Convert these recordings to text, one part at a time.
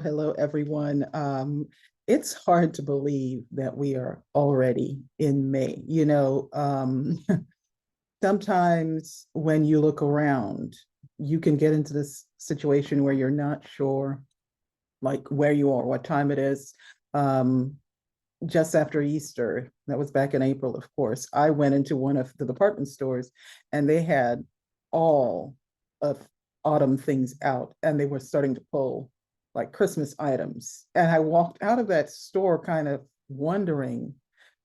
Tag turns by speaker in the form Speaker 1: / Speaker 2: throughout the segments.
Speaker 1: hello everyone. It's hard to believe that we are already in May. Sometimes when you look around, you can get into this situation where you're not sure like where you are, what time it is. Um, just after Easter, that was back in April, of course, I went into one of the department stores and they had all of autumn things out and they were starting to pull like Christmas items. And I walked out of that store kind of wondering,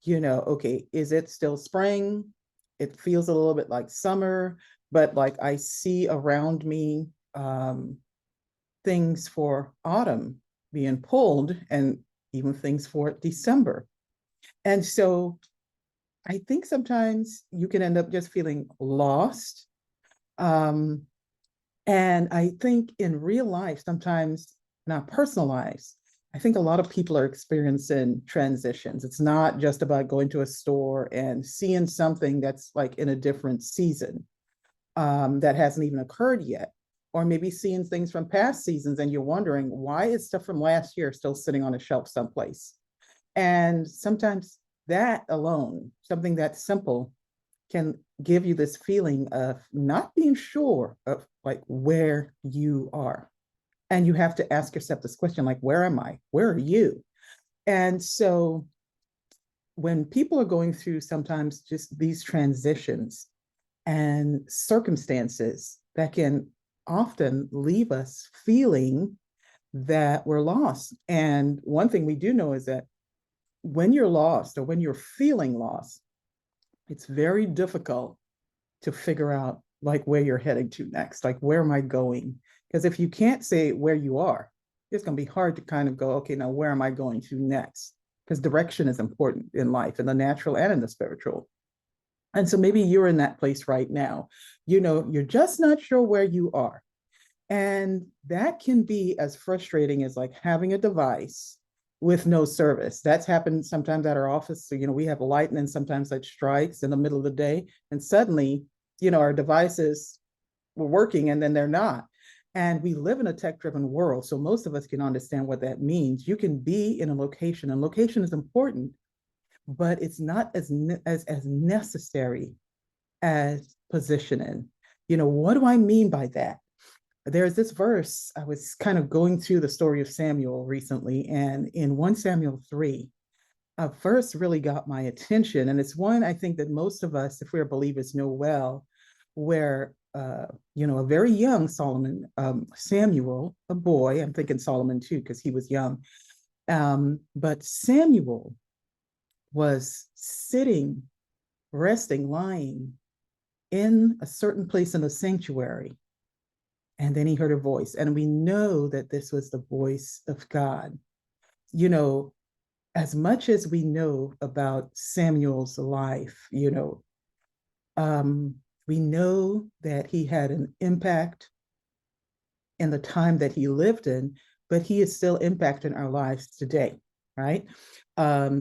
Speaker 1: okay, is it still spring? It feels a little bit like summer, but like I see around me things for autumn being pulled and even things for December. And so I think sometimes you can end up just feeling lost. Um, and I think in real life, sometimes in our personal lives, I think a lot of people are experiencing transitions. It's not just about going to a store and seeing something that's like in a different season that hasn't even occurred yet. Or maybe seeing things from past seasons and you're wondering, why is stuff from last year still sitting on a shelf someplace? And sometimes that alone, something that simple, can give you this feeling of not being sure of like where you are. And you have to ask yourself this question, like, where am I? Where are you? And so when people are going through sometimes just these transitions and circumstances that can often leave us feeling that we're lost. And one thing we do know is that when you're lost or when you're feeling lost, it's very difficult to figure out like where you're heading to next, like where am I going? Because if you can't say where you are, it's going to be hard to kind of go, okay, now where am I going to next? Because direction is important in life, in the natural and in the spiritual. And so maybe you're in that place right now. You're just not sure where you are. And that can be as frustrating as like having a device with no service. That's happened sometimes at our office. So, we have a lightning sometimes that strikes in the middle of the day. And suddenly, our devices were working and then they're not. And we live in a tech-driven world. So most of us can understand what that means. You can be in a location, and location is important, but it's not as necessary as positioning. What do I mean by that? There's this verse. I was kind of going through the story of Samuel recently, and in 1 Samuel 3, a verse really got my attention. And it's one I think that most of us, if we're believers, know well, where a very young Samuel, a boy, I'm thinking Solomon too, because he was young. But Samuel was sitting, resting, lying in a certain place in the sanctuary. And then he heard a voice. And we know that this was the voice of God. As much as we know about Samuel's life, we know that he had an impact in the time that he lived in, but he is still impacting our lives today, right?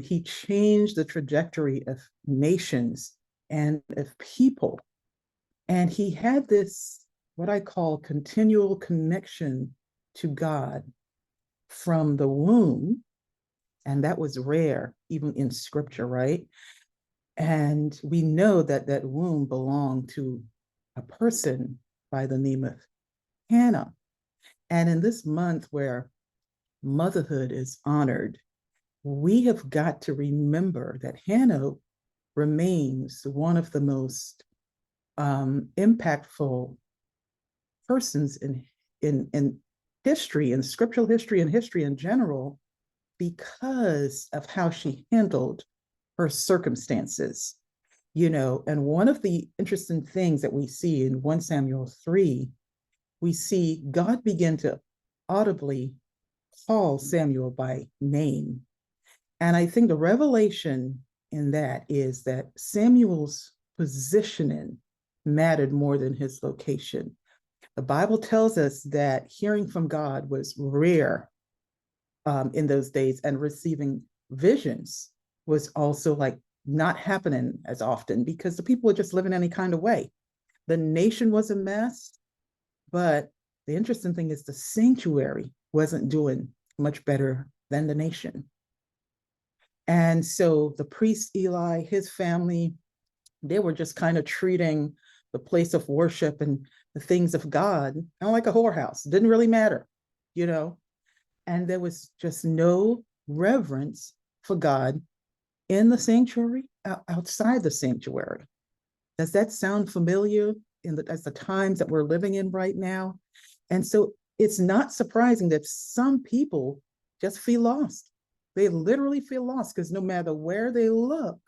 Speaker 1: He changed the trajectory of nations and of people. And he had this, what I call continual connection to God from the womb. And that was rare, even in scripture, right? And we know that that womb belonged to a person by the name of Hannah. And in this month where motherhood is honored, we have got to remember that Hannah remains one of the most impactful persons in history, in scriptural history and history in general, because of how she handled her circumstances. And one of the interesting things that we see in 1 Samuel 3, we see God begin to audibly call Samuel by name. And I think the revelation in that is that Samuel's positioning mattered more than his location. The Bible tells us that hearing from God was rare in those days, and receiving visions was also like not happening as often because the people were just living any kind of way. The nation was a mess, but the interesting thing is the sanctuary wasn't doing much better than the nation. And so the priest Eli, his family, they were just kind of treating the place of worship and the things of God kind of like a whorehouse. It didn't really matter, you know? And there was just no reverence for God in the sanctuary, outside the sanctuary. Does that sound familiar as the times that we're living in right now? And so it's not surprising that some people just feel lost. They literally feel lost because no matter where they look,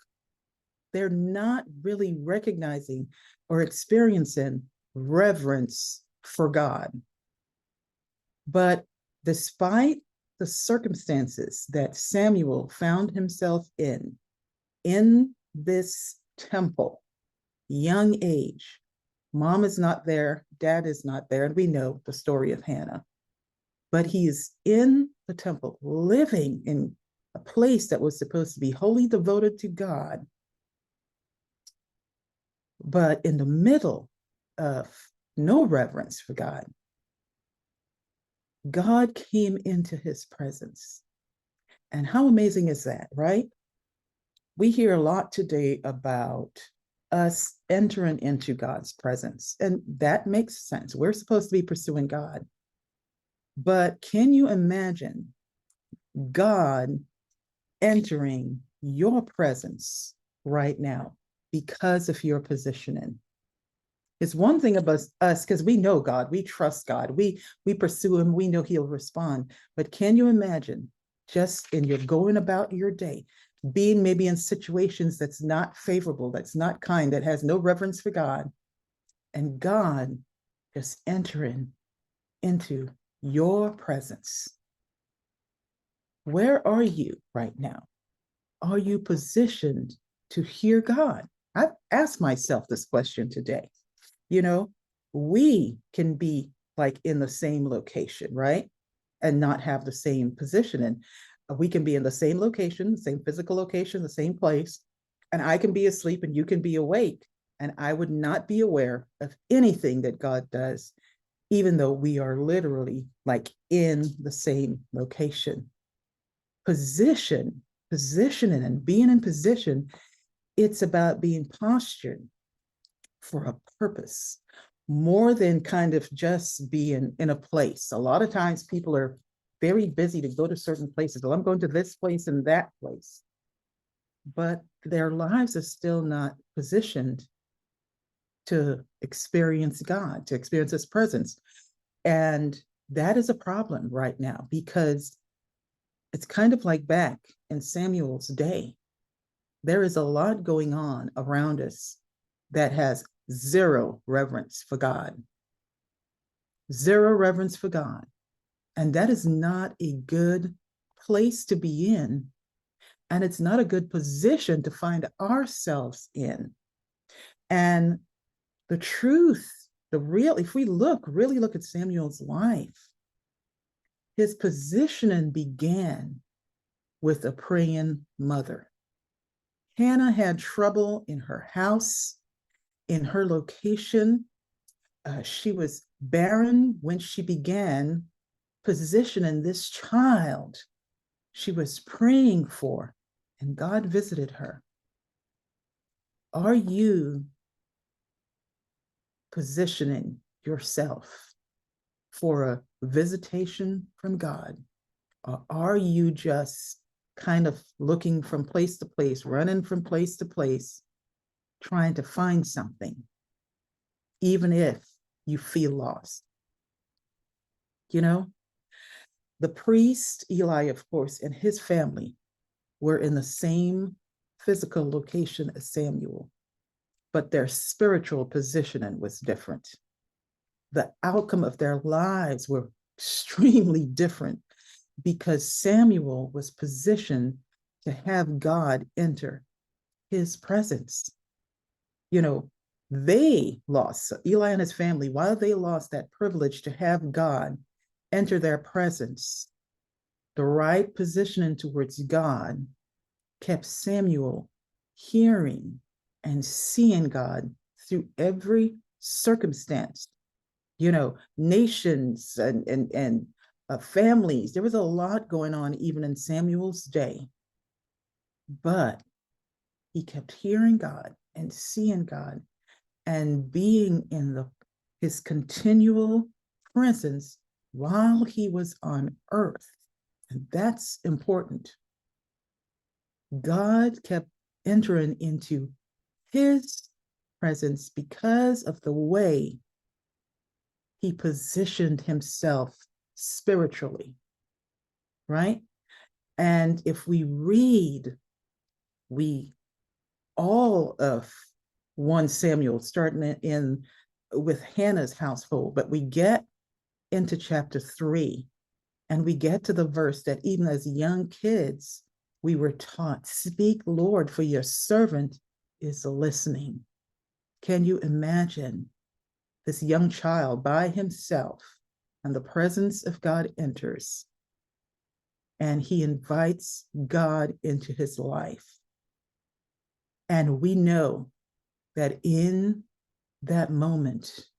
Speaker 1: they're not really recognizing or experiencing reverence for God. But despite the circumstances that Samuel found himself in this temple, young age, mom is not there, dad is not there, and we know the story of Hannah. But he is in the temple, living in a place that was supposed to be wholly devoted to God. But in the middle of no reverence for God, God came into his presence. And how amazing is that, right? We hear a lot today about us entering into God's presence, and that makes sense. We're supposed to be pursuing God. But can you imagine God entering your presence right now because of your positioning? It's one thing about us because we know God, we trust God, we pursue him, we know he'll respond. But can you imagine just in your going about your day, being maybe in situations that's not favorable, that's not kind, that has no reverence for God, and God just entering into your presence? Where are you right now? Are you positioned to hear God? I've asked myself this question today. You know, we can be like in the same location, right? And not have the same position. And we can be in the same location, the same physical location, the same place. And I can be asleep and you can be awake. And I would not be aware of anything that God does, even though we are literally like in the same location. Positioning and being in position, it's about being postured for a purpose more than kind of just being in a place. A lot of times people are very busy to go to certain places. Well, I'm going to this place and that place, but their lives are still not positioned to experience God, to experience his presence. And that is a problem right now because it's kind of like back in Samuel's day. There is a lot going on around us that has zero reverence for God. Zero reverence for God. And that is not a good place to be in. And it's not a good position to find ourselves in. And the truth, if we really look at Samuel's life, his positioning began with a praying mother. Hannah had trouble in her house, in her location. She was barren when she began positioning this child she was praying for, and God visited her. Are you positioning yourself for a visitation from God? Or are you just kind of looking from place to place, running from place to place, trying to find something, even if you feel lost? You know, the priest, Eli, of course, and his family were in the same physical location as Samuel, but their spiritual positioning was different. The outcome of their lives were extremely different because Samuel was positioned to have God enter his presence. You know, they lost, so Eli and his family, while they lost that privilege to have God enter their presence, the right positioning towards God kept Samuel hearing and seeing God through every circumstance. You know, nations and families. There was a lot going on even in Samuel's day, but he kept hearing God and seeing God and being in his continual presence while he was on earth. And that's important. God kept entering into his presence because of the way he positioned himself spiritually, right? And if we read, all of 1 Samuel, starting in with Hannah's household, but we get into chapter 3, and we get to the verse that even as young kids, we were taught, "Speak, Lord, for your servant is listening." Can you imagine this young child by himself, and the presence of God enters, and he invites God into his life? And we know that in that moment,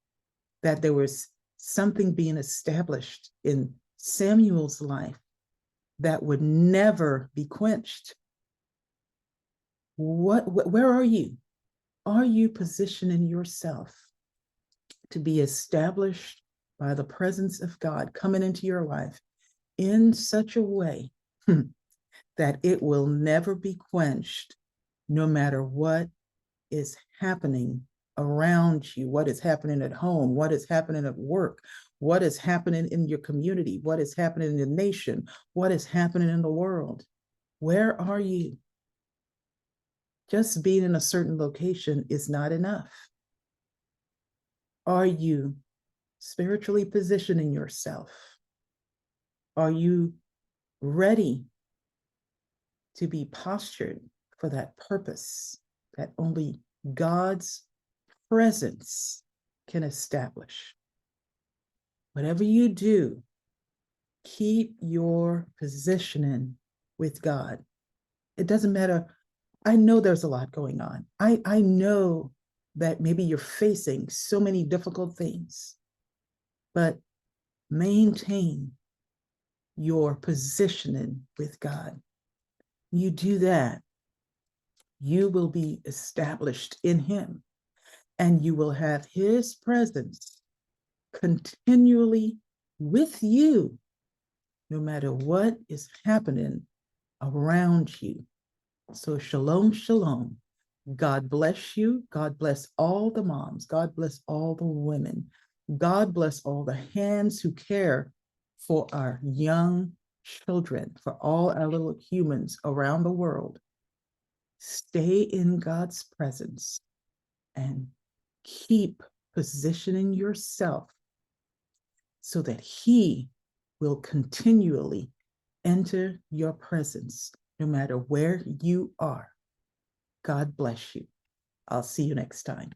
Speaker 1: that there was something being established in Samuel's life that would never be quenched. Where are you? Are you positioning yourself to be established by the presence of God coming into your life in such a way that it will never be quenched, no matter what is happening around you, what is happening at home, what is happening at work, what is happening in your community, what is happening in the nation, what is happening in the world? Where are you? Just being in a certain location is not enough. Are you spiritually positioning yourself? Are you ready to be postured for that purpose that only God's presence can establish? Whatever you do, keep your positioning with God. It doesn't matter. I know there's a lot going on. I know that maybe you're facing so many difficult things, but maintain your positioning with God. You do that, you will be established in him, and you will have his presence continually with you, no matter what is happening around you. So shalom, shalom. God bless you. God bless all the moms. God bless all the women. God bless all the hands who care for our young children, for all our little humans around the world. Stay in God's presence and keep positioning yourself so that he will continually enter your presence no matter where you are. God bless you. I'll see you next time.